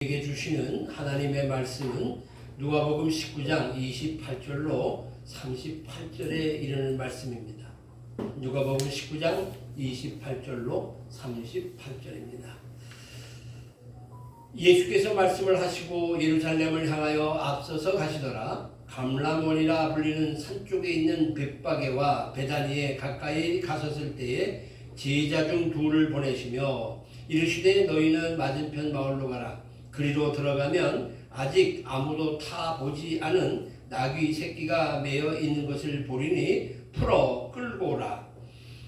우리에게 주시는 하나님의 말씀은 누가복음 19장 28절로 38절에 이르는 말씀입니다. 누가복음 19장 28절로 38절입니다. 예수께서 말씀을 하시고 예루살렘을 향하여 앞서서 가시더라. 감람원이라 불리는 산 쪽에 있는 벳바게와 베다니에 가까이 가셨을 때에 제자 중 둘을 보내시며 이르시되 너희는 맞은편 마을로 가라. 그리로 들어가면 아직 아무도 타보지 않은 나귀 새끼가 매어 있는 것을 보리니 풀어 끌고 오라.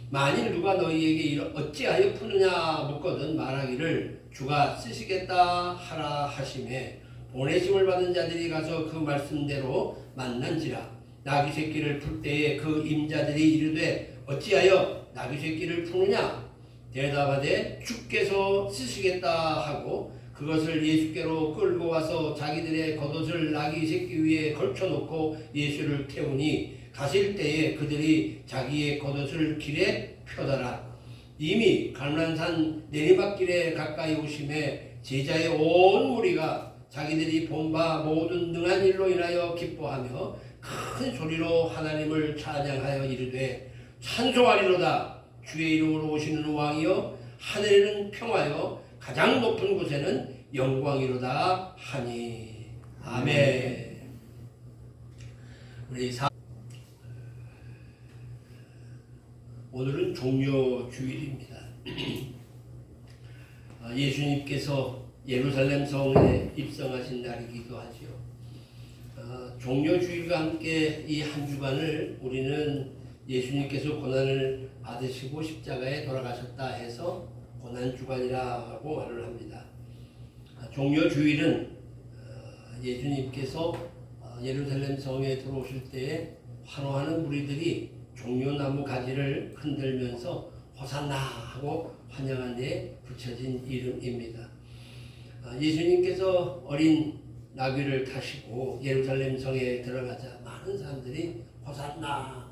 만일 누가 너희에게 어찌하여 푸느냐 묻거든 말하기를 주가 쓰시겠다 하라 하시매 보내심을 받은 자들이 가서 그 말씀대로 만난지라. 나귀 새끼를 풀 때에 그 임자들이 이르되 어찌하여 나귀 새끼를 푸느냐 대답하되 주께서 쓰시겠다 하고 그것을 예수께로 끌고 와서 자기들의 겉옷을 나귀 새끼 위에 걸쳐놓고 예수를 태우니 가실 때에 그들이 자기의 겉옷을 길에 펴더라. 이미 갈만산 내리막길에 가까이 오심에 제자의 온 무리가 자기들이 본 바 모든 능한 일로 인하여 기뻐하며 큰 소리로 하나님을 찬양하여 이르되 찬송하리로다. 주의 이름으로 오시는 왕이여 하늘에는 평화여 가장 높은 곳에는 영광이로다 하니. 아멘. 우리 오늘은 종료주일입니다. 예수님께서 예루살렘 성에 입성하신 날이기도 하죠. 종료주일과 함께 이 한 주간을 우리는 예수님께서 고난을 받으시고 십자가에 돌아가셨다 해서 고난주간이라고 말을 합니다. 종료주일은 예수님께서 예루살렘 성에 들어오실 때에 환호하는 무리들이 종려나무 가지를 흔들면서 호산나 하고 환영한 데에 붙여진 이름입니다. 예수님께서 어린 나귀를 타시고 예루살렘 성에 들어가자 많은 사람들이 호산나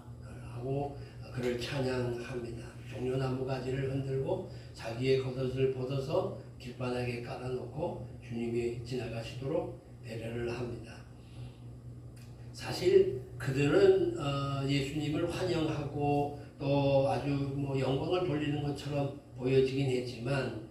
하고 그를 찬양합니다. 종려나무 가지를 흔들고 자기의 겉옷을 벗어서 길바닥에 깔아놓고 주님이 지나가시도록 배려를 합니다. 사실 그들은 예수님을 환영하고 또 아주 영광을 돌리는 것처럼 보여지긴 했지만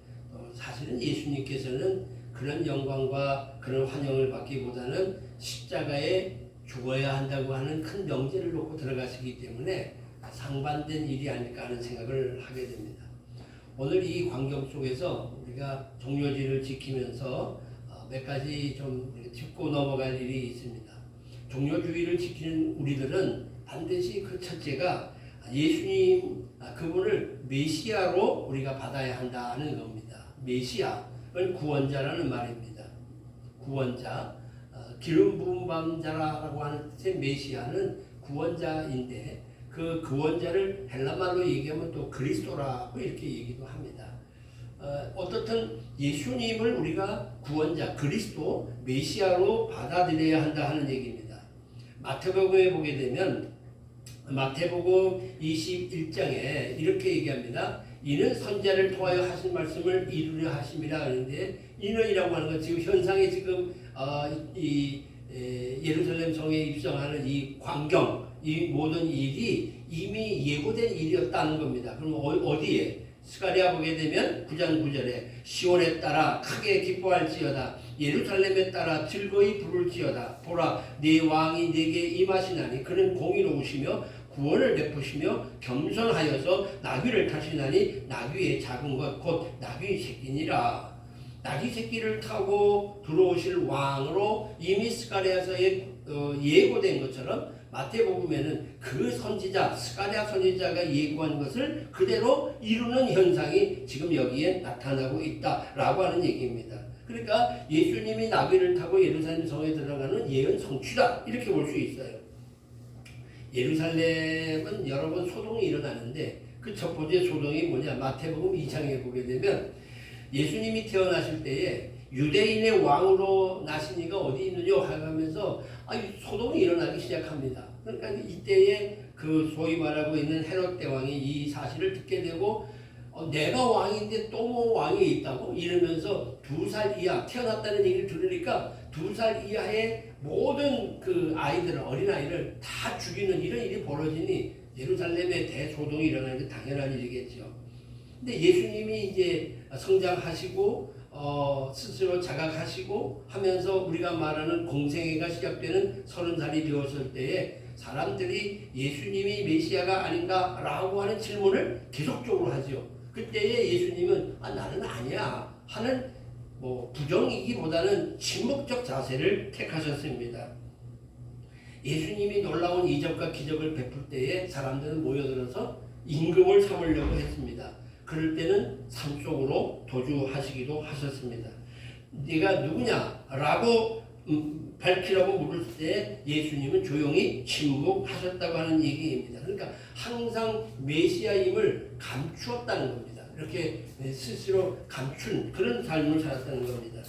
사실은 예수님께서는 그런 영광과 그런 환영을 받기보다는 십자가에 죽어야 한다고 하는 큰 명제를 놓고 들어가시기 때문에 상반된 일이 아닐까 하는 생각을 하게 됩니다. 오늘 이 광경 속에서 우리가 종료주의를 지키면서 몇 가지 좀 짚고 넘어갈 일이 있습니다. 종료주의를 지키는 우리들은 반드시 그 첫째가 예수님 그분을 메시아로 우리가 받아야 한다는 겁니다. 메시아는 구원자라는 말입니다. 구원자, 기름 부음 받은 자라고 하는 뜻의 메시아는 구원자인데 그 구원자를 헬라말로 얘기하면 또 그리스도라고 이렇게 얘기도 합니다. 어떻든 예수님을 우리가 구원자, 그리스도, 메시아로 받아들여야 한다 하는 얘기입니다. 마태복음에 보게 되면 마태복음 21장에 이렇게 얘기합니다. 이는 선지자를 통하여 하신 말씀을 이루려 하심이라 하는데 이는이라고 하는 건 지금 현상에 지금 예루살렘 성에 입성하는 이 광경, 이 모든 일이 이미 예고된 일이었다는 겁니다. 그럼 어디에? 스가랴 보게 되면 9장 9절에 시온에 따라 크게 기뻐할지어다. 예루살렘에 따라 즐거이 부를지어다. 보라 네 왕이 네게 임하시나니 그는 공의로우시며 구원을 베푸시며 겸손하여서 나귀를 타시나니 나귀의 작은 것 곧 나귀 새끼니라. 나귀 새끼를 타고 들어오실 왕으로 이미 스가랴에서 예고된 것처럼 마태복음에는 그 선지자 스가랴 선지자가 예고한 것을 그대로 이루는 현상이 지금 여기에 나타나고 있다라고 하는 얘기입니다. 그러니까 예수님이 나귀를 타고 예루살렘 성에 들어가는 예언 성취다 이렇게 볼 수 있어요. 예루살렘은 여러 번 소동이 일어나는데 그 첫 번째 소동이 뭐냐? 마태복음 2장에 보게 되면 예수님이 태어나실 때에 유대인의 왕으로 나신 이가 어디 있느냐 하면서 소동이 일어나기 시작합니다. 그러니까 이때에 그 소위 말하고 있는 헤롯 대왕이 이 사실을 듣게 되고 내가 왕인데 또 뭐 왕이 있다고 이러면서 2살 이하 태어났다는 얘기를 들으니까 2살 이하의 모든 그 아이들을 어린아이를 다 죽이는 이런 일이 벌어지니 예루살렘에 대소동이 일어나는 게 당연한 일이겠죠. 근데 예수님이 이제 성장하시고 스스로 자각하시고 하면서 우리가 말하는 공생애가 시작되는 30살이 되었을 때에 사람들이 예수님이 메시아가 아닌가라고 하는 질문을 계속적으로 하죠. 그때에 예수님은 나는 아니야 하는 부정이기보다는 침묵적 자세를 택하셨습니다. 예수님이 놀라운 이적과 기적을 베풀 때에 사람들은 모여들어서 임금을 삼으려고 했습니다. 그럴 때는 산속으로 도주하시기도 하셨습니다. 네가 누구냐라고 밝히라고 물을 때 예수님은 조용히 침묵하셨다고 하는 얘기입니다. 그러니까 항상 메시아임을 감추었다는 겁니다. 이렇게 스스로 감춘 그런 삶을 살았다는 겁니다.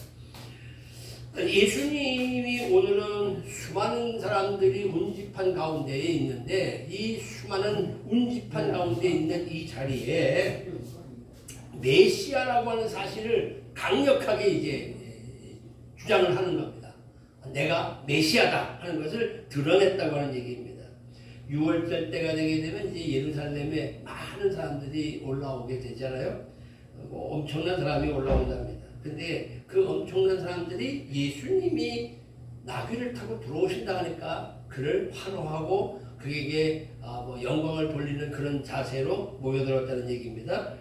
예수님이 오늘은 수많은 사람들이 운집한 가운데에 있는데 이 수많은 운집한 가운데 있는 이 자리에 메시아라고 하는 사실을 강력하게 이제 주장을 하는 겁니다. 내가 메시아다 하는 것을 드러냈다고 하는 얘기입니다. 6월절 때가 되게 되면 이제 예루살렘에 많은 사람들이 올라오게 되잖아요. 엄청난 사람이 올라온답니다. 근데 그 엄청난 사람들이 예수님이 나귀를 타고 들어오신다 하니까 그를 환호하고 그에게 영광을 돌리는 그런 자세로 모여들었다는 얘기입니다.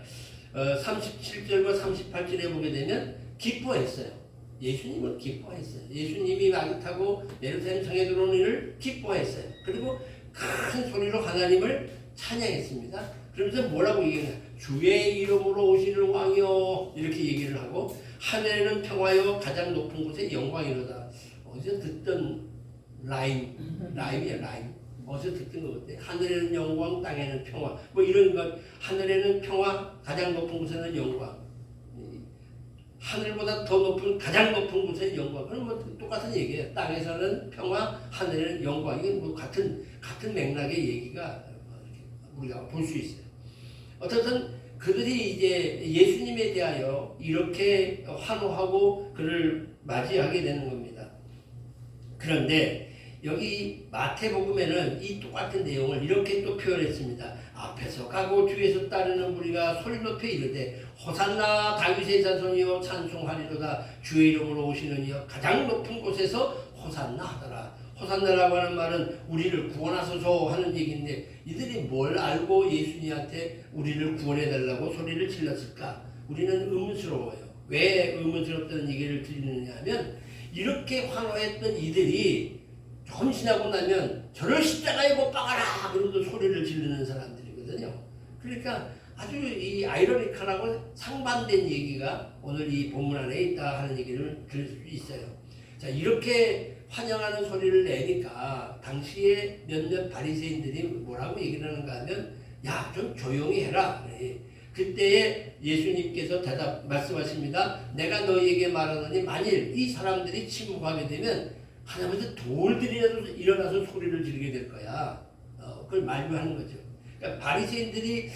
37절과 38절에 보게 되면 기뻐했어요. 예수님은 기뻐했어요. 예수님이 나귀 타고 예루살렘 성에 들어오는 일을 기뻐했어요. 그리고 큰 소리로 하나님을 찬양했습니다. 그러면서 뭐라고 얘기했냐? 주의 이름으로 오시는 왕이요 이렇게 얘기를 하고 하늘에는 평화요 가장 높은 곳에 영광이로다. 어디서 듣던 라임이야 라임. 어디서 듣던 것 같아. 하늘에는 영광, 땅에는 평화. 이런 것. 하늘에는 평화, 가장 높은 곳에는 영광. 하늘보다 더 높은 가장 높은 곳에 영광. 그럼 똑같은 얘기예요. 땅에서는 평화, 하늘에는 영광. 이게 같은 맥락의 얘기가 우리가 볼 수 있어요. 어쨌든 그들이 이제 예수님에 대하여 이렇게 환호하고 그를 맞이하게 되는 겁니다. 그런데 여기 마태복음에는 이 똑같은 내용을 이렇게 또 표현했습니다. 앞에서 가고 뒤에서 따르는 무리가 소리 높여 이르되 호산나 다윗의 자손이여 찬송하리로다 주의 이름으로 오시는 이여 가장 높은 곳에서 호산나 하더라. 호산나라고 하는 말은 우리를 구원하소서 하는 얘기인데 이들이 뭘 알고 예수님한테 우리를 구원해달라고 소리를 질렀을까? 우리는 의문스러워요. 왜 의문스럽다는 얘기를 드리느냐 하면 이렇게 환호했던 이들이 조금 지나고 나면 저를 십자가에 못 박아라 그러고 소리를 지르는 사람들이거든요. 그러니까 아주 이 아이러니컬하고 상반된 얘기가 오늘 이 본문 안에 있다 하는 얘기를 들을 수 있어요. 자, 이렇게 환영하는 소리를 내니까 당시에 몇몇 바리새인들이 뭐라고 얘기를 하는가 하면 야, 좀 조용히 해라. 그때에 예수님께서 말씀하십니다. 내가 너희에게 말하노니 만일 이 사람들이 침묵하게 되면 하나님께서 돌들이라도 일어나서 소리를 지르게 될 거야. 그걸 만류하는 거죠. 그러니까 바리새인들이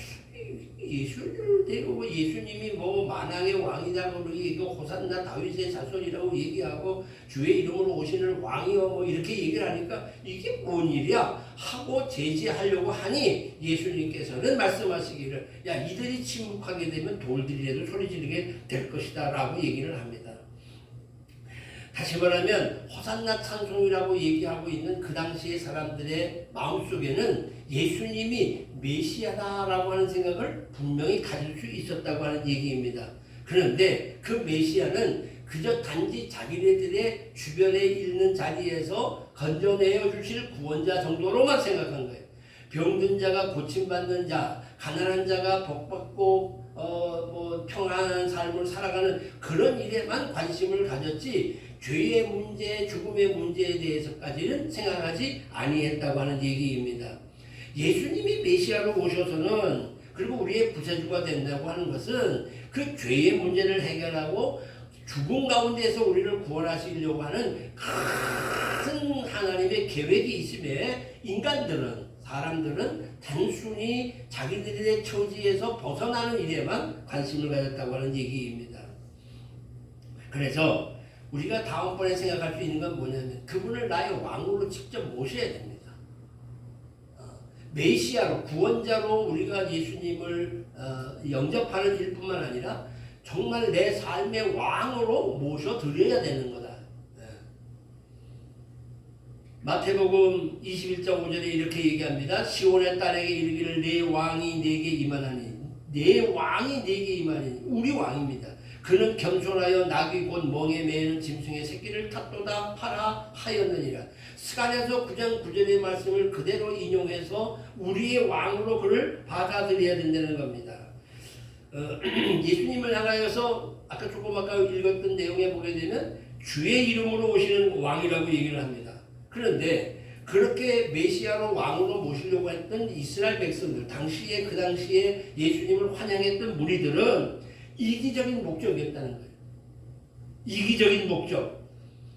예수를 대고 예수님이 만왕의 왕이라고 얘기하고 호산나 다윗의 자손이라고 얘기하고 주의 이름으로 오시는 왕이요 이렇게 얘기를 하니까 이게 뭔 일이야 하고 제지하려고 하니 예수님께서는 말씀하시기를 야 이들이 침묵하게 되면 돌들이라도 소리 지르게 될 것이다 라고 얘기를 합니다. 다시 말하면 호산나 찬송이라고 얘기하고 있는 그 당시의 사람들의 마음속에는 예수님이 메시아다라고 하는 생각을 분명히 가질 수 있었다고 하는 얘기입니다. 그런데 그 메시아는 그저 단지 자기네들의 주변에 있는 자리에서 건져내어 주실 구원자 정도로만 생각한 거예요. 병든 자가 고침받는 자, 가난한 자가 복받고 평안한 삶을 살아가는 그런 일에만 관심을 가졌지 죄의 문제, 죽음의 문제에 대해서까지는 생각하지 아니했다고 하는 얘기입니다. 예수님이 메시아로 오셔서는 그리고 우리의 구세주가 된다고 하는 것은 그 죄의 문제를 해결하고 죽음 가운데서 우리를 구원하시려고 하는 큰 하나님의 계획이 있음에 인간들은 사람들은 단순히 자기들의 처지에서 벗어나는 일에만 관심을 가졌다고 하는 얘기입니다. 그래서 우리가 다음번에 생각할 수 있는 건 뭐냐면 그분을 나의 왕으로 직접 모셔야 됩니다. 메시아로, 구원자로 우리가 예수님을 영접하는 일뿐만 아니라 정말 내 삶의 왕으로 모셔드려야 되는 거다. 마태복음 21장 5절에 이렇게 얘기합니다. 시온의 딸에게 이르기를 내 왕이 내게 임하나니, 내 왕이 내게 임하니, 우리 왕입니다. 그는 겸손하여 나귀 곧 멍에 매는 짐승의 새끼를 탓도다 하라 하였느니라. 스가랴서 9장 9절의 말씀을 그대로 인용해서 우리의 왕으로 그를 받아들여야 된다는 겁니다. 예수님을 향하여서 아까 조금 아까 읽었던 내용에 보게 되면 주의 이름으로 오시는 왕이라고 얘기를 합니다. 그런데 그렇게 메시아로 왕으로 모시려고 했던 이스라엘 백성들, 그 당시에 예수님을 환영했던 무리들은 이기적인 목적이었다는 거예요. 이기적인 목적.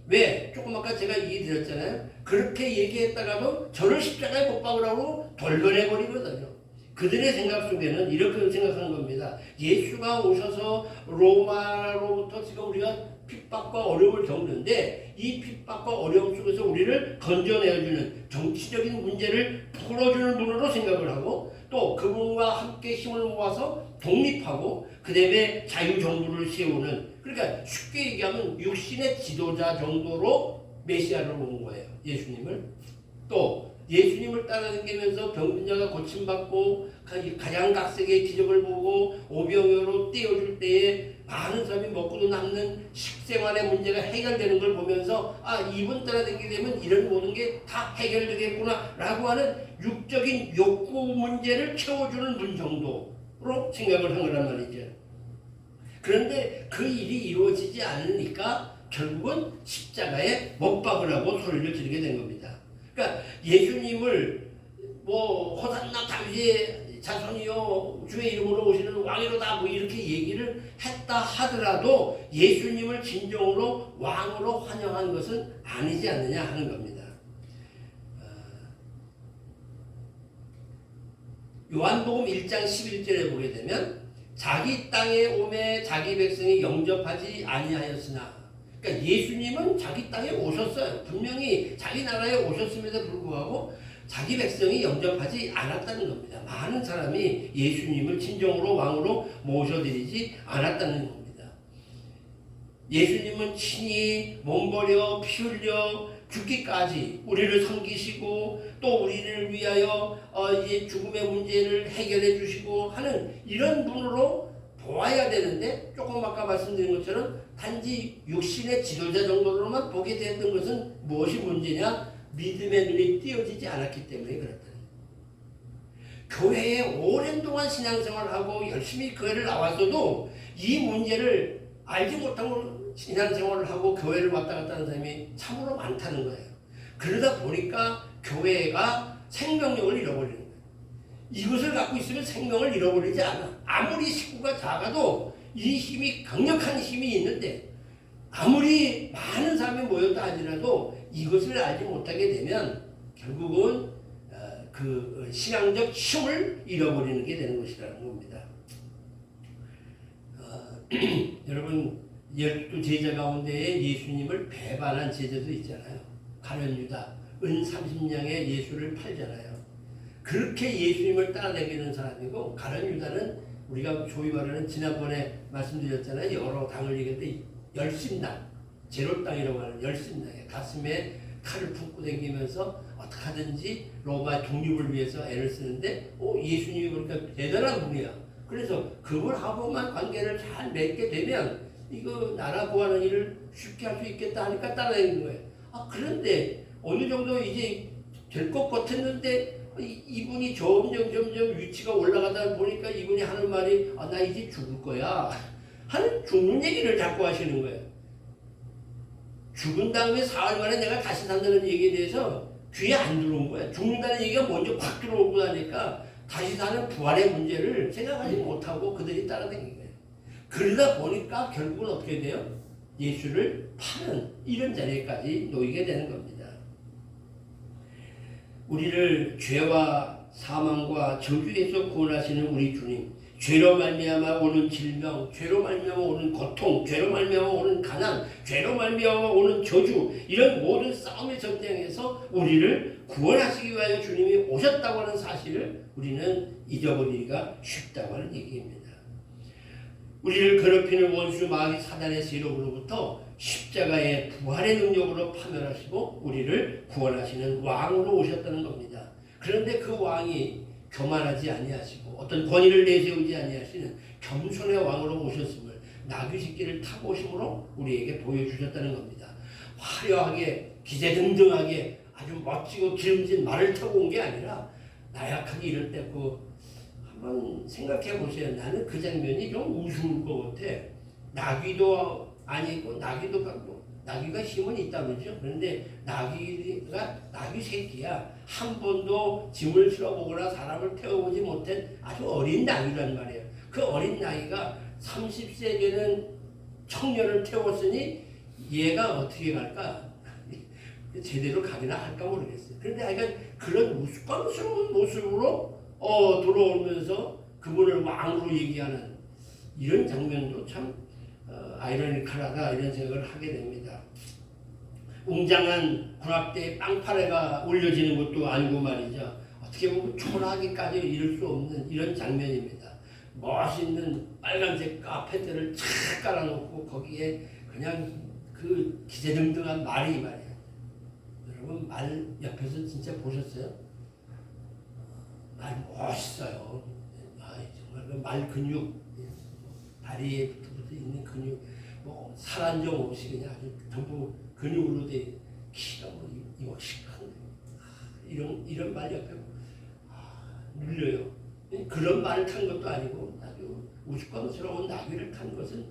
왜? 조금 아까 제가 얘기 드렸잖아요. 그렇게 얘기했다가도 저를 십자가에 못 박으라고 돌변해버리거든요. 그들의 생각 속에는 이렇게 생각하는 겁니다. 예수가 오셔서 로마로부터 지금 우리가 핍박과 어려움을 겪는데 이 핍박과 어려움 속에서 우리를 건져내주는 정치적인 문제를 풀어주는 분으로 생각을 하고 또 그분과 함께 힘을 모아서 독립하고 그 다음에 자유정부를 세우는, 그러니까 쉽게 얘기하면 육신의 지도자 정도로 메시아를 온 거예요. 예수님을. 또 예수님을 따라다니면서 병든자가 고침받고 가양각색의 기적을 보고 오병이어로 떼어줄 때에 많은 사람이 먹고도 남는 식생활의 문제가 해결되는 걸 보면서 이분 따라다니게 되면 이런 모든 게 다 해결되겠구나 라고 하는 육적인 욕구 문제를 채워주는 분 정도로 생각을 한 거란 말이죠. 그런데 그 일이 이루어지지 않으니까 결국은 십자가에 못 박으라고 소리를 지르게 된 겁니다. 그러니까 예수님을 호산나 다윗의 자손이요 주의 이름으로 오시는 왕이로다 이렇게 얘기를 했다 하더라도 예수님을 진정으로 왕으로 환영한 것은 아니지 않느냐 하는 겁니다. 요한복음 1장 11절에 보게 되면 자기 땅에 오매 자기 백성이 영접하지 아니하였으나, 그러니까 예수님은 자기 땅에 오셨어요. 분명히 자기 나라에 오셨음에도 불구하고 자기 백성이 영접하지 않았다는 겁니다. 많은 사람이 예수님을 진정으로 왕으로 모셔드리지 않았다는 겁니다. 예수님은 친히 몸버려 피 흘려 죽기까지 우리를 섬기시고 또 우리를 위하여 이제 죽음의 문제를 해결해 주시고 하는 이런 분으로 보아야 되는데, 조금 아까 말씀드린 것처럼 단지 육신의 지도자 정도로만 보게 되었던 것은 무엇이 문제냐? 믿음의 눈이 띄어지지 않았기 때문에 그렇다. 교회에 오랜 동안 신앙생활을 하고 열심히 교회를 나왔어도 이 문제를 알지 못하고 신앙생활을 하고 교회를 왔다 갔다 하는 사람이 참으로 많다는 거예요. 그러다 보니까 교회가 생명력을 잃어버리는 거예요. 이것을 갖고 있으면 생명을 잃어버리지 않아. 아무리 식구가 작아도 이 힘이, 강력한 힘이 있는데 아무리 많은 사람이 모여도 하더라도 이것을 알지 못하게 되면 결국은 그 신앙적 힘을 잃어버리는 게 되는 것이라는 겁니다. 여러분, 12 제자 가운데에 예수님을 배반한 제자도 있잖아요. 가룟 유다, 은 30냥에 예수를 팔잖아요. 그렇게 예수님을 따라다니는 사람이고, 가룟 유다는 우리가 소위 말하는 지난번에 말씀드렸잖아요. 여러 당을 얘기할 때 열심당, 제로당이라고 하는 열심당에 가슴에 칼을 품고 다니면서 어떻게 하든지 로마 독립을 위해서 애를 쓰는데 예수님이 그러니까 대단한 분이야. 그래서 그분하고만 관계를 잘 맺게 되면 이거 나라 구하는 일을 쉽게 할 수 있겠다 하니까 따라다니는 거예요. 그런데 어느 정도 이제 될 것 같았는데 이분이 점점 위치가 올라가다 보니까 이분이 하는 말이 나 이제 죽을 거야 하는 죽는 얘기를 자꾸 하시는 거예요. 죽은 다음에 사흘 만에 내가 다시 산다는 얘기에 대해서 귀에 안 들어온 거야. 죽는다는 얘기가 먼저 확 들어오고 나니까 다시 사는 부활의 문제를 생각하지 못하고 그들이 따라다닌 거예요. 그러다 보니까 결국은 어떻게 돼요? 예수를 파는 이런 자리까지 놓이게 되는 겁니다. 우리를 죄와 사망과 저주에서 구원하시는 우리 주님, 죄로 말미암아 오는 질병, 죄로 말미암아 오는 고통, 죄로 말미암아 오는 가난, 죄로 말미암아 오는 저주, 이런 모든 싸움의 전쟁에서 우리를 구원하시기 위하여 주님이 오셨다고 하는 사실을 우리는 잊어버리기가 쉽다고 하는 얘기입니다. 우리를 괴롭히는 원수 마귀 사단의 세력으로부터 십자가의 부활의 능력으로 파멸하시고 우리를 구원하시는 왕으로 오셨다는 겁니다. 그런데 그 왕이 교만하지 아니하시고 어떤 권위를 내세우지 아니하시는 겸손의 왕으로 오셨음을 나귀 새끼를 타고 오심으로 우리에게 보여주셨다는 겁니다. 화려하게 기재등등하게 아주 멋지고 기름진 말을 타고 온 게 아니라 나약하게 이럴 때 한번 생각해 보세요. 나는 그 장면이 좀 우스울 것 같아. 나귀도 아니고 나귀도 같고 나귀가 힘은 있다면죠. 그런데 나귀가 나귀 새끼야. 한 번도 짐을 실어보거나 사람을 태워보지 못한 아주 어린 나귀란 말이에요. 그 어린 나귀가 30세 되는 청년을 태웠으니 얘가 어떻게 갈까? 제대로 가기나 할까 모르겠어요. 그런데 아이가 그런 우스꽝스러운 모습으로 돌아오면서 그분을 왕으로 얘기하는 이런 장면도 참 아이러니컬하다 이런 생각을 하게 됩니다. 웅장한 군악대의 빵파레가 올려지는 것도 아니고 말이죠. 어떻게 보면 초라하기까지 이룰 수 없는 이런 장면입니다. 멋있는 빨간색 카페트를 착 깔아놓고 거기에 그냥 그 기세등등한 말이 말이에요. 여러분 말 옆에서 진짜 보셨어요? 말 멋있어요. 정말 그 말 근육, 다리에 붙어 있는 근육, 살 한 점 없이 그냥 아주 전부 근육으로 돼 키가 이것이 이런 말 옆에 눌려요. 그런 말을 탄 것도 아니고 아주 우스꽝스러운 나귀를 탄 것은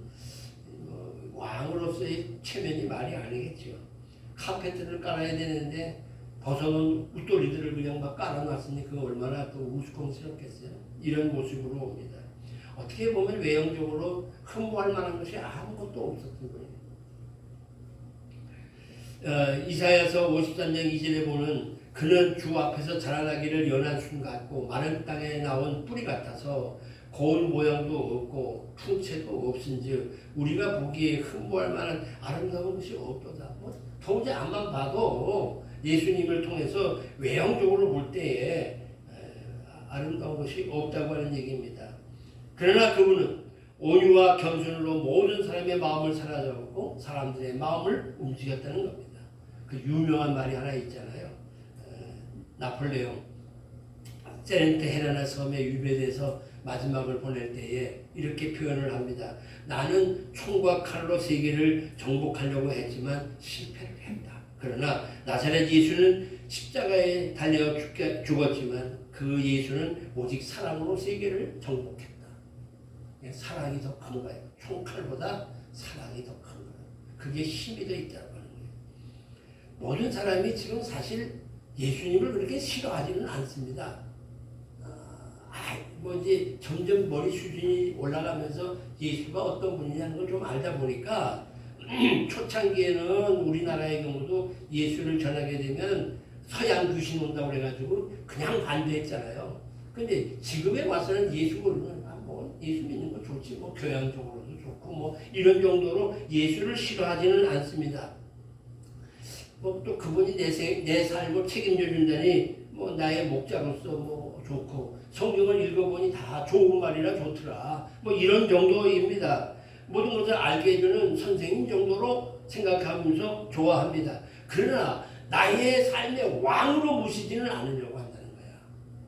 왕으로서의 체면이 말이 아니겠죠. 카페트를 깔아야 되는데 벗어놓은 웃돌이들을 그냥 막 깔아놨으니 그거 얼마나 또 우스꽝스럽겠어요. 이런 모습으로 옵니다. 어떻게 보면 외형적으로 흠모할 만한 것이 아무것도 없었던 거예요. 이사야서 53장 2절에 보는 그는 주 앞에서 자라나기를 연한 순 같고 마른 땅에 나온 뿌리 같아서 고운 모양도 없고 풍채도 없은즉 우리가 보기에 흠모할 만한 아름다운 것이 없도다. 도무지 앞만 봐도 예수님을 통해서 외형적으로 볼 때에 아름다운 것이 없다고 하는 얘기입니다. 그러나 그분은 온유와 겸손으로 모든 사람의 마음을 사로잡고 사람들의 마음을 움직였다는 겁니다. 그 유명한 말이 하나 있잖아요. 나폴레옹 세렌테 헤레나 섬에 유배돼서 마지막을 보낼 때에 이렇게 표현을 합니다. 나는 총과 칼로 세계를 정복하려고 했지만 실패를 했다. 그러나 나사렛 예수는 십자가에 달려 죽었지만 그 예수는 오직 사랑으로 세계를 정복했다. 사랑이 더 큰 거예요. 총칼보다 사랑이 더 큰 거예요. 그게 힘이 더 있다고 하는 거예요. 모든 사람이 지금 사실 예수님을 그렇게 싫어하지는 않습니다. 이제 점점 머리 수준이 올라가면서 예수가 어떤 분이냐는 걸 좀 알다 보니까 초창기에는 우리나라의 경우도 예수를 전하게 되면 서양 귀신 온다고 그래가지고 그냥 반대했잖아요. 근데 지금에 와서는 예수를 예수 믿는 거 좋지, 교양적으로도 좋고 이런 정도로 예수를 싫어하지는 않습니다. 또 그분이 내 삶을 책임져 준다니 나의 목자로서 좋고 성경을 읽어보니 다 좋은 말이라 좋더라. 이런 정도입니다. 모든 것을 알게 해주는 선생님 정도로 생각하면서 좋아합니다. 그러나 나의 삶의 왕으로 모시지는 않으려고 한다는 거야.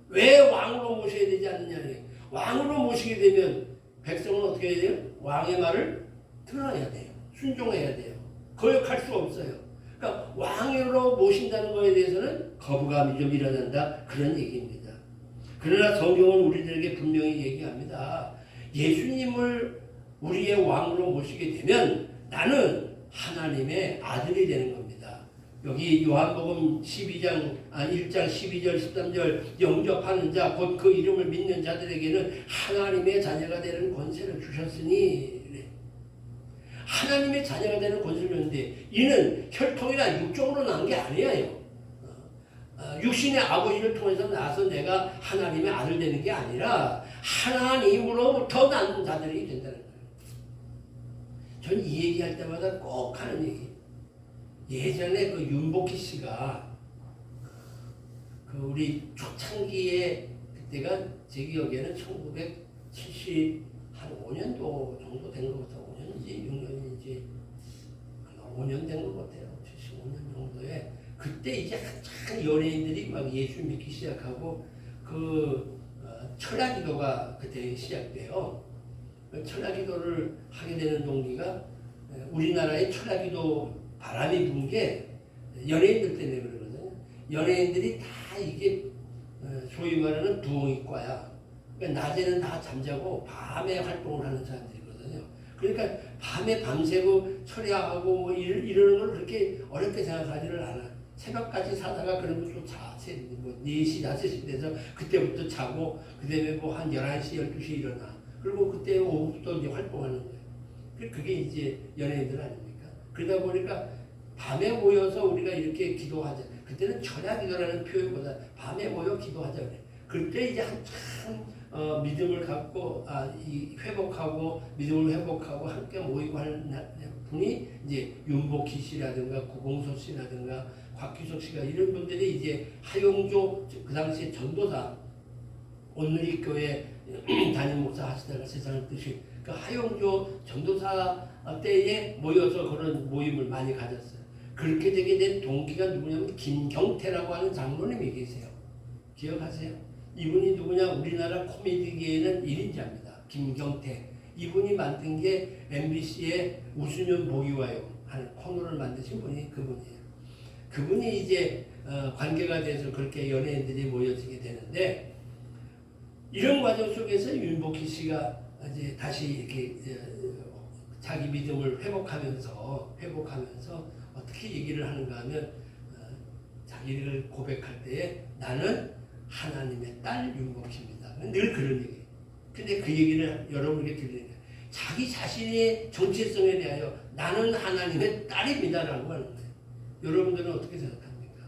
왜 왕으로 모셔야 되지 않느냐는 거야. 왕으로 모시게 되면 백성은 어떻게 해야 돼요? 왕의 말을 들어야 돼요. 순종해야 돼요. 거역할 수 없어요. 그러니까 왕으로 모신다는 것에 대해서는 거부감이 좀 일어난다. 그런 얘기입니다. 그러나 성경은 우리들에게 분명히 얘기합니다. 예수님을 우리의 왕으로 모시게 되면 나는 하나님의 아들이 되는 겁니다. 여기 요한복음 1장 12절 13절 영접하는 자 곧 그 이름을 믿는 자들에게는 하나님의 자녀가 되는 권세를 주셨으니 하나님의 자녀가 되는 권세를 줬는데 이는 혈통이나 육종으로 난 게 아니에요. 육신의 아버지를 통해서 나서 내가 하나님의 아들 되는 게 아니라 하나님으로부터 난 자들이 된다는 거예요. 전 이 얘기할 때마다 꼭 하는 얘기. 예전에 그 윤복희 씨가 그 우리 초창기에 그때가 제 기억에는 1970 한 5년도 정도 된 것 같아요. 5년인지 6년인지 5년 된 것 같아요. 75년 정도에 그때 이제 한참 연예인들이 막 예수 믿기 시작하고 그 철야기도가 그때 시작돼요. 철야기도를 하게 되는 동기가 우리나라의 철야기도 바람이 분 게 연예인들 때문에 그러거든요. 연예인들이 다 이게 소위 말하는 부엉이과야. 그러니까 낮에는 다 잠자고 밤에 활동을 하는 사람들이거든요. 그러니까 밤에 밤새고 철야하고 뭐 이러는 걸 그렇게 어렵게 생각하지를 않아. 새벽까지 사다가 그러면 또 자. 뭐 4시, 5시 돼서 그때부터 자고 그 다음에 뭐 한 11시, 12시 일어나. 그리고 그때 오후부터 이제 활동하는 거예요. 그게 이제 연예인들 아닙니까? 그러다 보니까 밤에 모여서 우리가 이렇게 기도하자. 그때는 철야기도라는 표현보다 밤에 모여 기도하자 그래. 그때 이제 한참 믿음을 갖고 이 회복하고 믿음을 회복하고 함께 모이고 하는 분이 이제 윤복희 씨라든가 구공소 씨라든가 곽규석 씨가 이런 분들이 이제 하용조 그 당시에 전도사 온누리 교회 담임 목사 하시다가 세상을 뜨신 그 하용조 전도사 때에 모여서 그런 모임을 많이 가졌어요. 그렇게 되게 된 동기가 누구냐면 김경태라고 하는 장로님이 계세요. 기억하세요? 이분이 누구냐? 우리나라 코미디계에는 1인자입니다. 김경태. 이분이 만든 게 MBC의 웃으면 복이 와요 하는 코너를 만드신 분이 그분이에요. 그분이 이제 관계가 돼서 그렇게 연예인들이 모여지게 되는데 이런 과정 속에서 윤복희 씨가 이제 다시 이렇게 자기 믿음을 회복하면서 어떻게 얘기를 하는가 하면 자기를 고백할 때에 나는 하나님의 딸 윤복희입니다. 늘 그런 얘기. 근데 그 얘기를 여러분에게 드리는 거예요. 자기 자신의 정체성에 대하여 나는 하나님의 딸입니다라고 하는 거예요. 여러분들은 어떻게 생각합니까?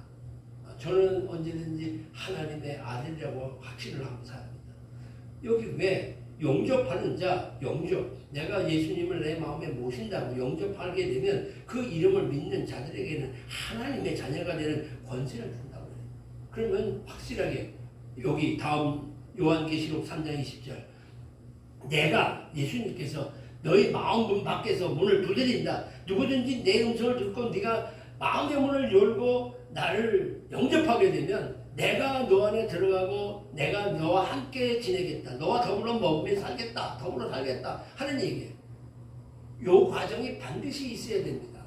저는 언제든지 하나님의 아들이라고 확신을 하고 삽니다. 여기 왜 영접하는 자, 내가 예수님을 내 마음에 모신다고 영접하게 되면 그 이름을 믿는 자들에게는 하나님의 자녀가 되는 권세를 준다고 해요. 그러면 확실하게 여기 다음 요한계시록 3장 20절 내가 예수님께서 너희 마음문 밖에서 문을 두드린다. 누구든지 내 음성을 듣고 네가 마음의 문을 열고 나를 영접하게 되면 내가 너 안에 들어가고 내가 너와 함께 지내겠다. 너와 더불어 먹으며 살겠다. 더불어 살겠다. 하는 얘기예요. 요 과정이 반드시 있어야 됩니다.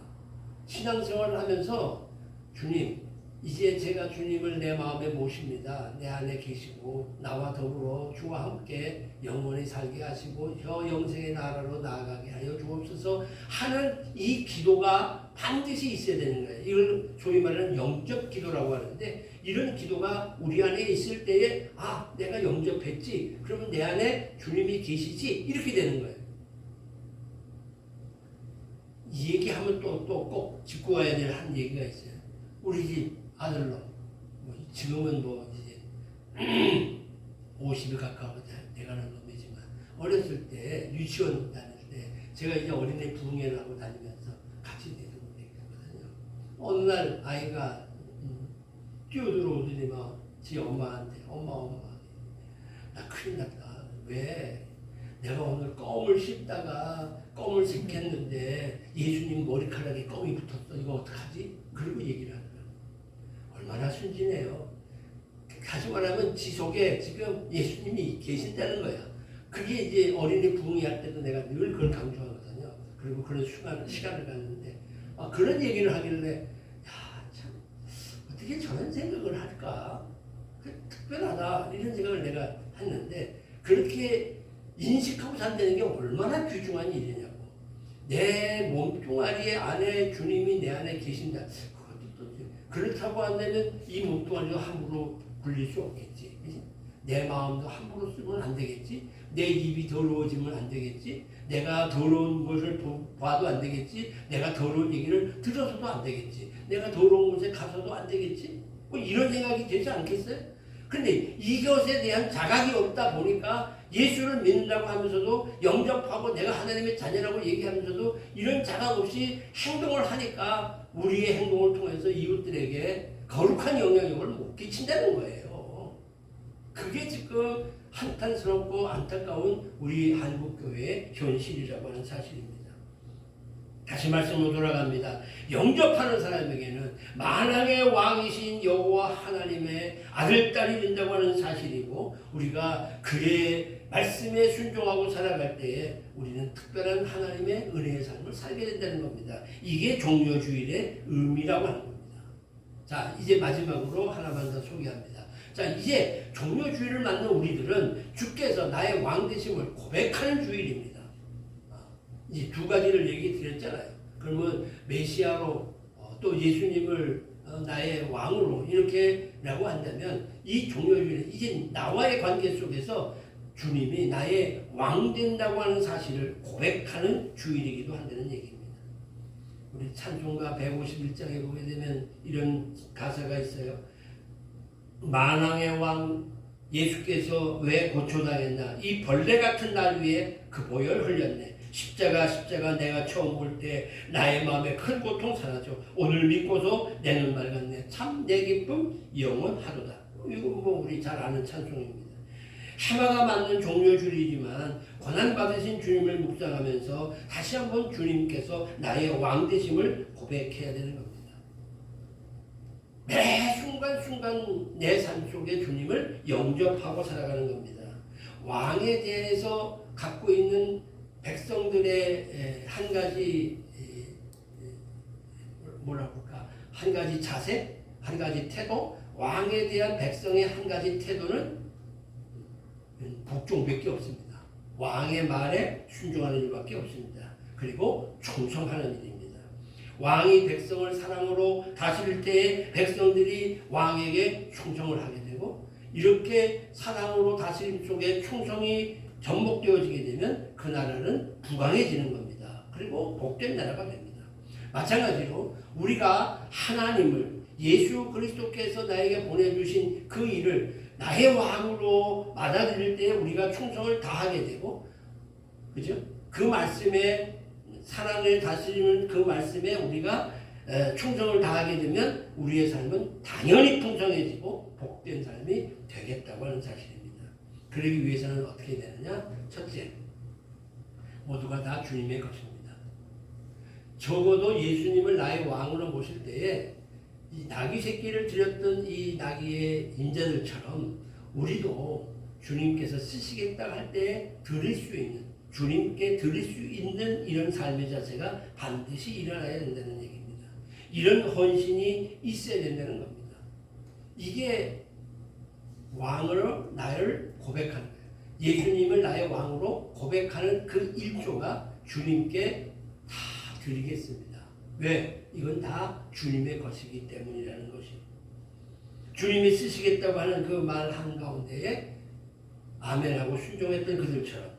신앙생활을 하면서 주님, 이제 제가 주님을 내 마음에 모십니다. 내 안에 계시고 나와 더불어 주와 함께 영원히 살게 하시고 저 영생의 나라로 나아가게 하여 주옵소서 하는 이 기도가 반드시 있어야 되는 거예요. 이걸 소위 말하는 영접 기도라고 하는데 이런 기도가 우리 안에 있을 때에 내가 영접했지. 그러면 내 안에 주님이 계시지. 이렇게 되는 거예요. 이 얘기하면 또 꼭 짚고 가야 될 한 얘기가 있어요. 우리 집 아들로 지금은 이제 50이 가까워 돼가는 놈이지만 어렸을 때 유치원 다닐 때 제가 이제 어린애 부흥회를 하고 다니면서 같이 내는 얘기거든요. 어느 날 아이가 뛰어들어오더니 지 엄마한테 엄마 나 큰일 났다. 왜? 내가 오늘 껌을 씹다가 껌을 씹겠는데 예수님 머리카락에 껌이 붙었어. 이거 어떡하지? 그리고 얘기를 하더라고요. 얼마나 순진해요. 다시 말하면 지 속에 지금 예수님이 계신다는 거야. 그게 이제 어린이 부흥회 할 때도 내가 늘 그걸 강조하거든요. 그리고 그런 시간을 갖는데 그런 얘기를 하길래 참 어떻게 저런 생각을 할까? 특별하다 이런 생각을 내가 했는데 그렇게 인식하고 산다는 게 얼마나 귀중한 일이냐고. 내 몸뚱아리 안에 주님이 내 안에 계신다. 그렇다고 한다면 이 몸뚱아리도 함부로 굴릴 수 없겠지. 내 마음도 함부로 쓰면 안 되겠지. 내 입이 더러워지면 안 되겠지. 내가 더러운 것을 봐도 안 되겠지. 내가 더러운 얘기를 들어서도 안 되겠지. 내가 더러운 곳에 가서도 안 되겠지. 뭐 이런 생각이 들지 않겠어요? 근데 이것에 대한 자각이 없다 보니까 예수를 믿는다고 하면서도 영접하고 내가 하나님의 자녀라고 얘기하면서도 이런 자각 없이 행동을 하니까 우리의 행동을 통해서 이웃들에게 거룩한 영향력을 못 끼친다는 거예요. 그게 지금 한탄스럽고 안타까운 우리 한국교회의 현실이라고 하는 사실입니다. 다시 말씀으로 돌아갑니다. 영접하는 사람에게는 만왕의 왕이신 여호와 하나님의 아들, 딸이 된다고 하는 사실이고, 우리가 그의 말씀에 순종하고 살아갈 때에 우리는 특별한 하나님의 은혜의 삶을 살게 된다는 겁니다. 이게 종려주일의 의미라고 하는 겁니다. 자, 이제 마지막으로 하나만 더 소개합니다. 자, 이제 종려주일을 맞는 우리들은 주께서 나의 왕 되심을 고백하는 주일입니다. 이제 두 가지를 얘기 드렸잖아요. 그러면 메시아로 또 예수님을 나의 왕으로 이렇게라고 한다면 이 종려주일은 이제 나와의 관계 속에서 주님이 나의 왕 된다고 하는 사실을 고백하는 주일이기도 한다는 얘기입니다. 우리 찬송가 151장에 보게 되면 이런 가사가 있어요. 만왕의 왕 예수께서 왜 고초당했나? 이 벌레 같은 날 위에 그 보혈 흘렸네. 십자가 내가 처음 볼 때 나의 마음에 큰 고통 사라져 오늘 믿고서 내 눈 맑았네. 참 내 기쁨 영원하도다. 이거 뭐 우리 잘 아는 찬송입니다. 해마가 맞는 종려주일이지만 고난받으신 주님을 묵상하면서 다시 한번 주님께서 나의 왕 되심을 고백해야 되는 겁니다. 매 순간순간 내 삶 속에 주님을 영접하고 살아가는 겁니다. 왕에 대해서 갖고 있는 백성들의 한 가지 한 가지 자세, 한 가지 태도, 왕에 대한 백성의 한 가지 태도는 복종밖에 없습니다. 왕의 말에 순종하는 일밖에 없습니다. 그리고 충성하는 일입니다. 왕이 백성을 사랑으로 다스릴 때에 백성들이 왕에게 충성을 하게 되고, 이렇게 사랑으로 다스림 속에 충성이 접목되어지게 되면 그 나라는 부강해지는 겁니다. 그리고 복된 나라가 됩니다. 마찬가지로 우리가 하나님을, 예수 그리스도께서 나에게 보내주신 그 일을 나의 왕으로 받아들일 때 우리가 충성을 다하게 되고, 그죠? 그 말씀에, 사랑을 다스리는 그 말씀에 우리가 충성을 다하게 되면 우리의 삶은 당연히 풍성해지고 복된 삶이 되겠다고 하는 사실입니다. 그러기 위해서는 어떻게 되느냐? 첫째, 모두가 다 주님의 것입니다. 적어도 예수님을 나의 왕으로 모실 때에 이 나귀 새끼를 드렸던 이 나귀의 인자들처럼 우리도 주님께서 쓰시겠다 할 때 드릴 수 있는, 주님께 드릴 수 있는 이런 삶의 자세가 반드시 일어나야 된다는 얘기입니다. 이런 헌신이 있어야 된다는 겁니다. 이게 왕으로 나를 고백하는 거예요. 예수님을 나의 왕으로 고백하는 그 일조가 주님께 다 드리겠습니다. 왜? 이건 다 주님의 것이기 때문이라는 것이. 주님이 쓰시겠다고 하는 그 말 한가운데에 아멘하고 순종했던 그들처럼,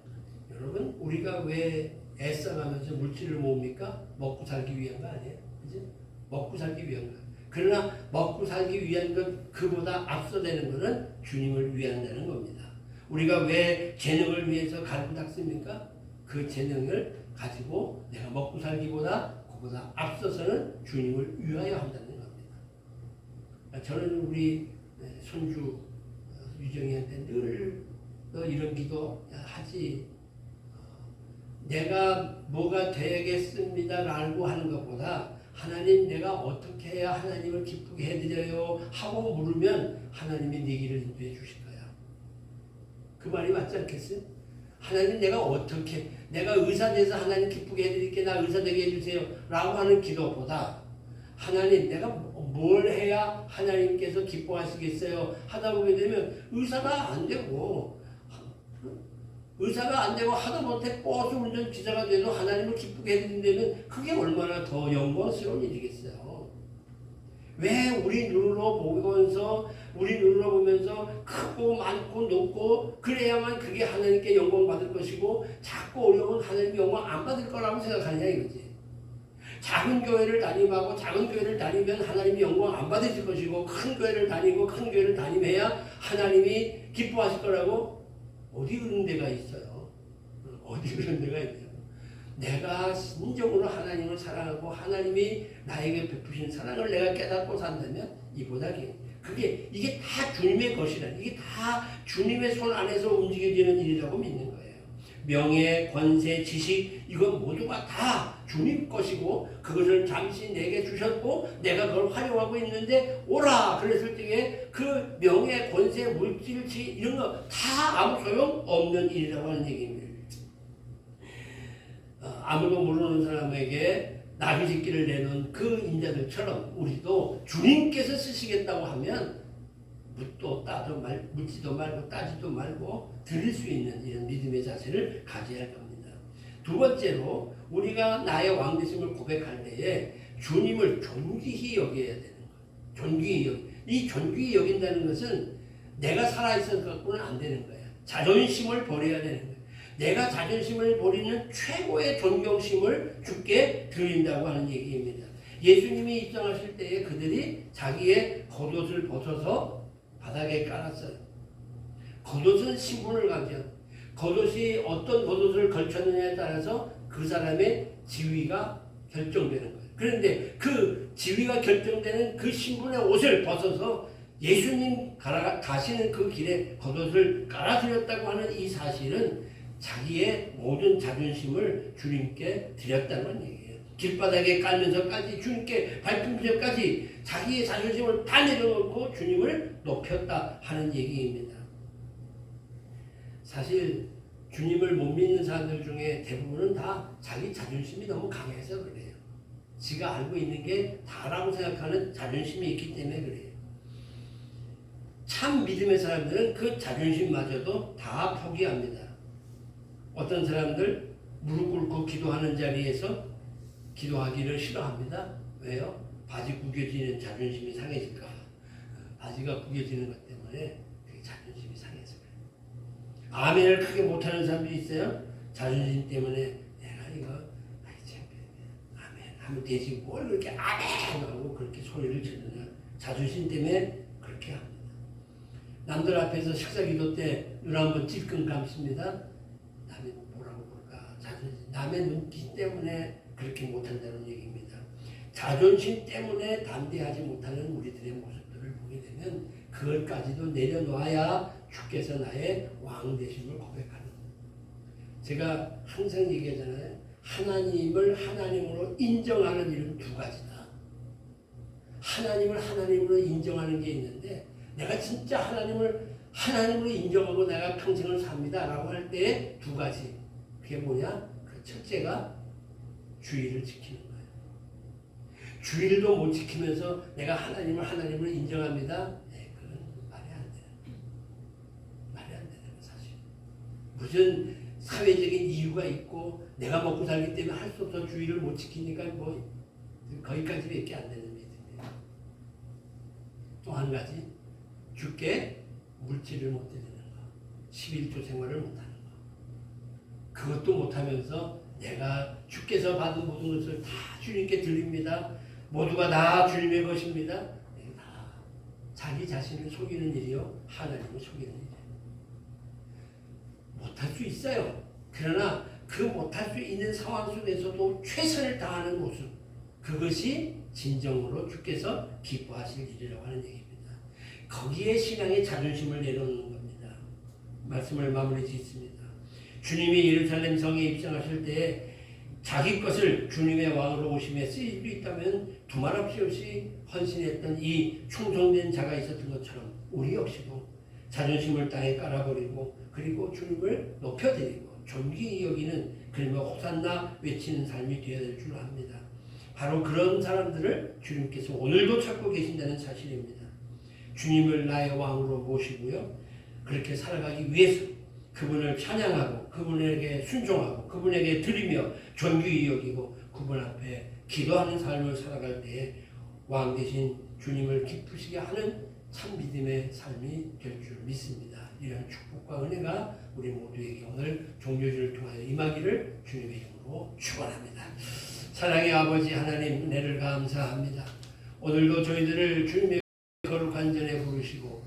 여러분, 우리가 왜 애써가면서 물질을 모읍니까? 먹고 살기 위한 거 아니에요? 그죠? 먹고 살기 위한 거. 그러나 먹고 살기 위한 것, 그보다 앞서되는 것은 주님을 위한다는 겁니다. 우리가 왜 재능을 위해서 갈고 닦습니까? 그 재능을 가지고 내가 먹고 살기보다 그보다 앞서서는 주님을 위하여 한다는 겁니다. 저는 우리 손주 유정이한테 늘 너 이런 기도 하지, 내가 뭐가 되겠습니다라고 하는 것보다 하나님, 내가 어떻게 해야 하나님을 기쁘게 해드려요 하고 물으면 하나님이 네 길을 인도해 주실 거야. 그 말이 맞지 않겠어요? 하나님, 내가 어떻게, 내가 의사 돼서 하나님 기쁘게 해드릴게, 나 의사 되게 해주세요 라고 하는 기도보다, 하나님, 내가 뭘 해야 하나님께서 기뻐하시겠어요 하다 보게 되면 의사가 안 되고 하다 못해 버스 운전 기사가 돼도 하나님을 기쁘게 해드린다면 그게 얼마나 더 영광스러운 일이겠어요. 왜 우리 눈으로 보면서 크고 많고 높고 그래야만 그게 하나님께 영광 받을 것이고 작고 어려운 하나님께 영광 안 받을 거라고 생각하냐 이거지. 작은 교회를 다니고 작은 교회를 다니면 하나님이 영광 안 받으실 것이고 큰 교회를 다니고 큰 교회를 다니면야 하나님이 기뻐하실 거라고 어디 그런 데가 있어요? 어디 그런 데가 있어요? 내가 진정으로 하나님을 사랑하고 하나님이 나에게 베푸신 사랑을 내가 깨닫고 산다면 이보다 이게 다 주님의 것이라는, 이게 다 주님의 손 안에서 움직여지는 일이라고 믿는 거예요. 명예, 권세, 지식 이건 모두가 다 주님 것이고 그것을 잠시 내게 주셨고 내가 그걸 활용하고 있는데 오라 그랬을 때에 그 명예, 권세, 물질치 이런 거 다 아무 소용 없는 일이라고 하는 얘기입니다. 아무도 모르는 사람에게 나귀새끼를 내놓은 그 인자들처럼 우리도 주님께서 쓰시겠다고 하면 묻지도 말고 따지도 말고 드릴 수 있는 이런 믿음의 자세를 가져야 할 겁니다. 두 번째로 우리가 나의 왕되심을 고백할 때에 주님을 존귀히 여겨야 되는 거예요. 이 존귀히 여긴다는 것은 내가 살아있어서 갖고는 안 되는 거예요. 자존심을 버려야 되는 거예요. 내가 자존심을 버리는 최고의 존경심을 주께 드린다고 하는 얘기입니다. 예수님이 입장하실 때에 그들이 자기의 겉옷을 벗어서 바닥에 깔았어요. 겉옷은 신분을 가져. 겉옷이 어떤 겉옷을 걸쳤느냐에 따라서 그 사람의 지위가 결정되는 거예요. 그런데 그 지위가 결정되는 그 신분의 옷을 벗어서 예수님 가시는 그 길에 겉옷을 깔아드렸다고 하는 이 사실은 자기의 모든 자존심을 주님께 드렸다는 얘기예요. 길바닥에 깔면서까지 주님께 밟으면서까지 자기의 자존심을 다 내려놓고 주님을 높였다 하는 얘기입니다. 사실 주님을 못 믿는 사람들 중에 대부분은 다 자기 자존심이 너무 강해서 그래요. 지가 알고 있는 게 다라고 생각하는 자존심이 있기 때문에 그래요. 참 믿음의 사람들은 그 자존심마저도 다 포기합니다. 어떤 사람들 무릎 꿇고 기도하는 자리에서 기도하기를 싫어합니다. 왜요? 바지 구겨지는 자존심이 상해질까 봐. 바지가 구겨지는 것 때문에 그게 자존심이 상해서 그래요. 아멘을 크게 못하는 사람들이 있어요. 자존심 때문에 내가 이거 아멘 하면 되지 뭘 그렇게 아멘 하고 그렇게 소리를 지르냐. 자존심 때문에 그렇게 합니다. 남들 앞에서 식사기도 때 눈 한번 찔끔 감습니다. 남이 뭐라고 볼까? 자존심, 남의 눈빛 때문에 그렇게 못한다는 얘기입니다. 자존심 때문에 담대하지 못하는 우리들의 모습들을 보게 되면 그걸까지도 내려놓아야 주께서 나의 왕 되심을 고백하는 거예요. 제가 항상 얘기하잖아요. 하나님을 하나님으로 인정하는 일은 두 가지다. 하나님을 하나님으로 인정하는 게 있는데 내가 진짜 하나님으로 인정하고 내가 평생을 삽니다 라고 할 때 두 가지. 그게 뭐냐? 그 첫째가 주의를 지키는 거예요. 주의도 못 지키면서 내가 하나님을 하나님으로 인정합니다. 네, 그건 말이 안 돼요. 말이 안 되는 거 사실. 무슨 사회적인 이유가 있고 내가 먹고 살기 때문에 할 수 없어 주의를 못 지키니까 뭐 거기까지밖에 안 되는 믿음이에요. 또 한 가지 주께 물질을 못 드리는 거, 11조 생활을 못하는 거. 그것도 못하면서 내가 주께서 받은 모든 것을 다 주님께 드립니다. 모두가 다 주님의 것입니다. 다 자기 자신을 속이는 일이요, 하나님을 속이는 일이에요. 못할 수 있어요. 그러나 그 못할 수 있는 상황 속에서도 최선을 다하는 모습, 그것이 진정으로 주께서 기뻐하실 일이라고 하는 얘기입니다. 거기에 신앙의 자존심을 내놓는 겁니다. 말씀을 마무리 짓습니다. 주님이 예루살렘 성에 입성하실 때에 자기 것을 주님의 왕으로 오심에 쓰일 수 있다면 두말 없이 헌신했던 이 충성된 자가 있었던 것처럼 우리 역시도 자존심을 땅에 깔아버리고 그리고 주님을 높여드리고 존귀히 여기는 그리고 호산나 외치는 삶이 되어야 될 줄 압니다. 바로 그런 사람들을 주님께서 오늘도 찾고 계신다는 사실입니다. 주님을 나의 왕으로 모시고요. 그렇게 살아가기 위해서 그분을 찬양하고 그분에게 순종하고 그분에게 드리며 존귀히 여기고 그분 앞에 기도하는 삶을 살아갈 때에 왕 되신 주님을 기쁘시게 하는 참 믿음의 삶이 될 줄 믿습니다. 이런 축복과 은혜가 우리 모두에게 오늘 종료주를 통하여 임하기를 주님의 이름으로 축원합니다. 사랑의 아버지 하나님 은혜를 감사합니다. 오늘도 저희들을 주님의 거룩한 전에 부르시고